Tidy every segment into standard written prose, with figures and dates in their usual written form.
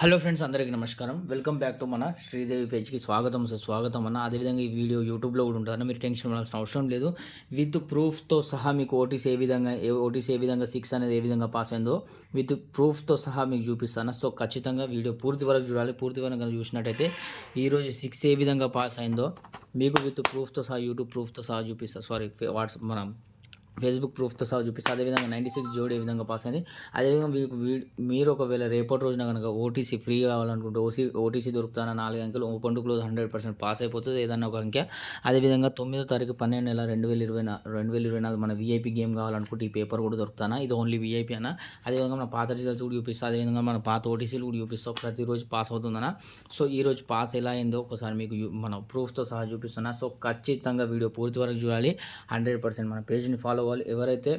Hello friends, అందరికీ నమస్కారం. Welcome back to మన శ్రీదేవి పేజ్కి స్వాగతం అన్న. అదేవిధంగా ఈ వీడియో యూట్యూబ్లో కూడా ఉంటుందన్న, మీరు టెన్షన్ పడాల్సిన అవసరం లేదు. విత్ ప్రూఫ్తో సహా మీకు ఓటీసీ ఏ విధంగా 6 అనేది ఏ విధంగా పాస్ అయిందో విత్ ప్రూఫ్తో సహా మీకు చూపిస్తాను. సో ఖచ్చితంగా వీడియో పూర్తి వరకు చూడాలి. పూర్తి వరకు చూసినట్టయితే ఈరోజు 6 ఏ విధంగా పాస్ అయిందో మీకు విత్ ప్రూఫ్తో సహా, యూట్యూబ్ ప్రూఫ్తో సహా చూపిస్తాను. వాట్సాప్ మనం ఫేస్బుక్ ప్రూఫ్తో సహా చూపిస్తే, అదేవిధంగా 96 జోడి ఏ విధంగా పాస్ అయింది. అదేవిధంగా మీరు ఒకవేళ రేపటి రోజున కనుక ఓటీసీ ఫ్రీ కావాలనుకుంటే ఓటీసీ దొరుకుతాన 4 అంకెలు ఓపెన్ టు క్లోజ్ 100% పాస్ అయిపోతుంది ఏదన్నా ఒక అంకె. అదేవిధంగా 9వ తారీఖు 12 నెల 2024 మన వీఐపీ గేమ్ కావాలనుకుంటే ఈ పేపర్ కూడా దొరుకుతానా. ఇది ఓన్లీ వీఐపీ అన్న. అదేవిధంగా మన పాత రిజల్ట్స్ కూడా చూపిస్తా, అదేవిధంగా మన పాత ఓటీసీలు కూడా చూపిస్తాం. ప్రతిరోజు పాస్ అవుతుందన్న. సో ఈరోజు పాస్ ఎలా అయిందో ఒకసారి మీకు మన ప్రూఫ్తో సహా చూపిస్తున్నా. సో ఖచ్చితంగా వీడియో పూర్తి వరకు చూడాలి. 100% మన పేజ్ని ఫాలో అవ్వాలి. ఎవరైతే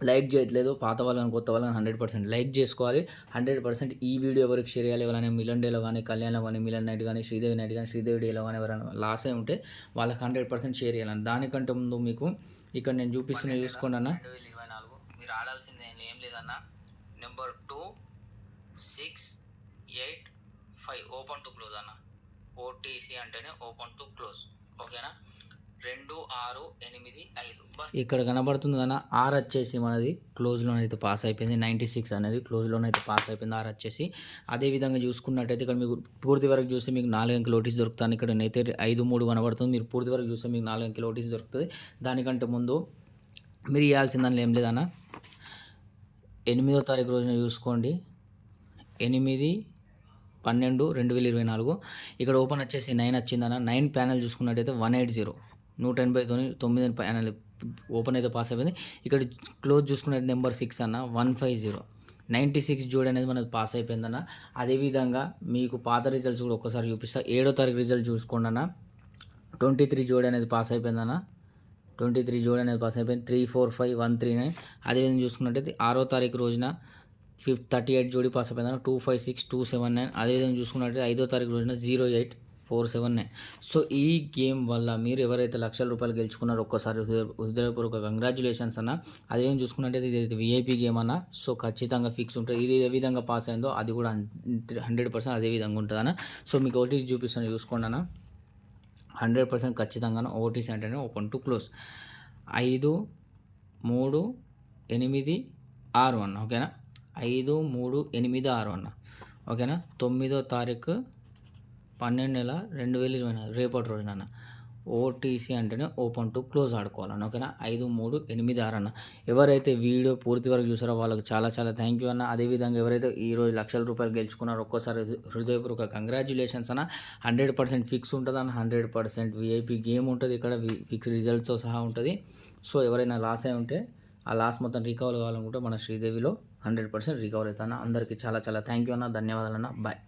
లైక్ చేయట్లేదు, పాత వాళ్ళని కొత్త వాళ్ళని 100% లైక్ చేసుకోవాలి. 100% ఈ వీడియో ఎవరికి షేర్ చేయాలి. ఎవరైనా మిలన్ డేలో కానీ, కళ్యాణ్లో కానీ, మిలన్ నైట్ కానీ, శ్రీదేవి నైట్ కానీ, శ్రీదేవి డేలో కానీ ఎవరైనా లాస్ అయి ఉంటే వాళ్ళకి 100% షేర్ చేయాలని. దానికంటే ముందు మీకు ఇక్కడ నేను చూపిస్తున్న చూసుకోండి అన్న. 2024 మీరు ఆడాల్సింది ఏం లేదన్న. నెంబర్ 2 6 8 5 ఓపెన్ టు క్లోజ్ అన్న. ఓటీసీ అంటేనే ఓపెన్ టు క్లోజ్, ఓకేనా. 2 6 8 5 బస్ ఇక్కడ కనబడుతుంది కదా. ఆర్ వచ్చేసి మనది క్లోజ్లోనైతే పాస్ అయిపోయింది. 96 అనేది క్లోజ్లోనైతే పాస్ అయిపోయింది, ఆర్ వచ్చేసి. అదేవిధంగా చూసుకున్నట్టయితే ఇక్కడ మీకు పూర్తి వరకు చూస్తే మీకు 4 అంకెల ఓటీసీ దొరుకుతాను. ఇక్కడ అయితే 5-3 కనబడుతుంది. మీరు పూర్తి వరకు చూస్తే మీకు 4 అంకెల ఓటీసీ దొరుకుతుంది. దానికంటే ముందు మీరు ఇవ్వాల్సిందని ఏం లేదన్న. 8వ తారీఖు రోజున చూసుకోండి. 8/12/2024 ఇక్కడ ఓపెన్ వచ్చేసి 9 వచ్చిందన్న. 9 ప్యానల్ చూసుకున్నట్టయితే 180 180 ప్యానల్ ఓపెన్ అయితే పాస్ అయిపోయింది. ఇక్కడ క్లోజ్ చూసుకునే నెంబర్ 6 అన్న 150 96 జోడి అనేది మనకు పాస్ అయిపోయిందన్న. అదేవిధంగా మీకు పాత రిజల్ట్స్ కూడా ఒక్కసారి చూపిస్తా. 7వ తారీఖు రిజల్ట్ చూసుకోండి అన్న. 23 జోడి అనేది పాస్ అయిపోయిందన్న. 23 జోడి అనేది పాస్ అయిపోయింది. 3 4 5 1 3 9. అదేవిధంగా చూసుకున్నట్టయితే 6వ తారీఖు రోజున 38 జోడి పాస్ అయిపోయిందన్న. 2 5 6 2 7 9. అదేవిధంగా చూసుకున్నట్టయితే 5వ తారీఖు రోజున 0 8 4 7 9. సో ఈ గేమ్ వల్ల మీరు ఎవరైతే ₹1,00,000 గెలుచుకున్నారో ఒక్కసారి హృదయపూర్వక కంగ్రాచులేషన్స్ అన్న. అదేం చూసుకున్నట్టయితే ఇది వీఐపీ గేమ్ అన్న. సో ఖచ్చితంగా ఫిక్స్ ఉంటుంది. ఇది ఏ విధంగా పాస్ అయిందో అది కూడా 100% అదే విధంగా ఉంటుంది అన్న. సో మీకు ఓటీసీ చూపిస్తాను చూసుకోండి అన్న. 100% ఖచ్చితంగా ఓటీసీ అంటేనే ఓపెన్ టు క్లోజ్. 5 3 8 6 అన్న, ఓకేనా. 5 3 8 6 అన్న, ఓకేనా. 9వ తారీఖు 12 నెల 2024 రేపటి రోజున అన్న. ఓటీసీ అంటేనే ఓపెన్ టు క్లోజ్ ఆడుకోవాలన్న, ఓకేనా. 5 3 8 6 అన్న. ఎవరైతే వీడియో పూర్తి వరకు చూసారో వాళ్ళకి చాలా చాలా థ్యాంక్ యూ అన్న. అదేవిధంగా ఎవరైతే ఈరోజు ₹1,00,000 గెలుచుకున్నారో ఒక్కోసారి హృదయపూర్వక కంగ్రాచులేషన్స్ అన్న. 100% ఫిక్స్ ఉంటుంది అన్న. 100% వీఐపీ గేమ్ ఉంటుంది. ఇక్కడ ఫిక్స్ రిజల్ట్స్తో సహా ఉంటుంది. సో ఎవరైనా లాస్ అయి ఉంటే ఆ లాస్ మొత్తం రికవర్ కావాలనుకుంటే మన శ్రీదేవిలో 100% రికవర్ అవుతాను. అందరికీ చాలా చాలా థ్యాంక్ యూ అన్న. ధన్యవాదాలు అన్న. బాయ్.